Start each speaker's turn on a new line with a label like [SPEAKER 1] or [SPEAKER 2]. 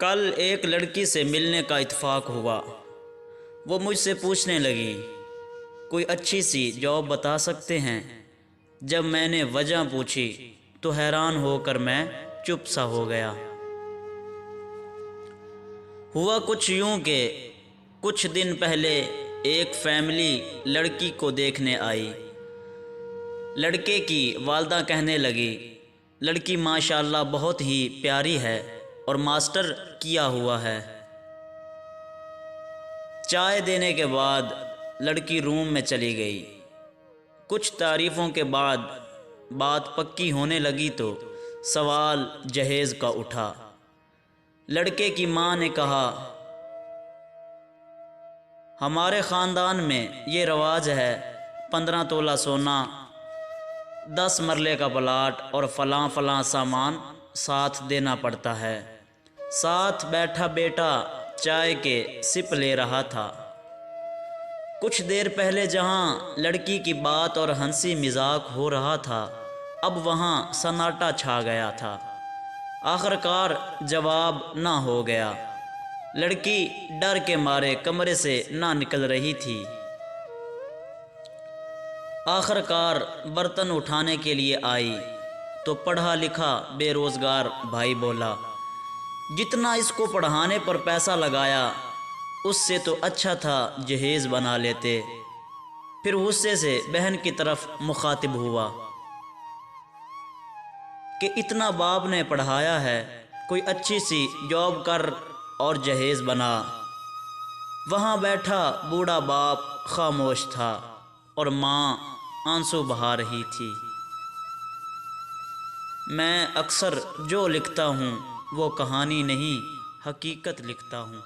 [SPEAKER 1] کل ایک لڑکی سے ملنے کا اتفاق ہوا۔ وہ مجھ سے پوچھنے لگی، کوئی اچھی سی جاب بتا سکتے ہیں؟ جب میں نے وجہ پوچھی تو حیران ہو کر میں چپ سا ہو گیا۔ ہوا کچھ یوں کہ کچھ دن پہلے ایک فیملی لڑکی کو دیکھنے آئی۔ لڑکے کی والدہ کہنے لگی، لڑکی ماشاءاللہ بہت ہی پیاری ہے اور ماسٹر کیا ہوا ہے۔ چائے دینے کے بعد لڑکی روم میں چلی گئی۔ کچھ تعریفوں کے بعد بات پکی ہونے لگی تو سوال جہیز کا اٹھا۔ لڑکے کی ماں نے کہا، ہمارے خاندان میں یہ رواج ہے، 15 تولہ سونا، 10 مرلے کا پلاٹ اور فلاں فلاں سامان ساتھ دینا پڑتا ہے۔ ساتھ بیٹھا بیٹا چائے کے سپ لے رہا تھا۔ کچھ دیر پہلے جہاں لڑکی کی بات اور ہنسی مذاق ہو رہا تھا، اب وہاں سناٹا چھا گیا تھا۔ آخر کار جواب نہ ہو گیا۔ لڑکی ڈر کے مارے کمرے سے نہ نکل رہی تھی۔ آخر کار برتن اٹھانے کے لیے آئی تو پڑھا لکھا بے روزگار بھائی بولا، جتنا اس کو پڑھانے پر پیسہ لگایا اس سے تو اچھا تھا جہیز بنا لیتے۔ پھر غصے سے بہن کی طرف مخاطب ہوا کہ اتنا باپ نے پڑھایا ہے، کوئی اچھی سی جاب کر اور جہیز بنا۔ وہاں بیٹھا بوڑھا باپ خاموش تھا اور ماں آنسو بہا رہی تھی۔ میں اکثر جو لکھتا ہوں وہ کہانی نہیں، حقیقت لکھتا ہوں۔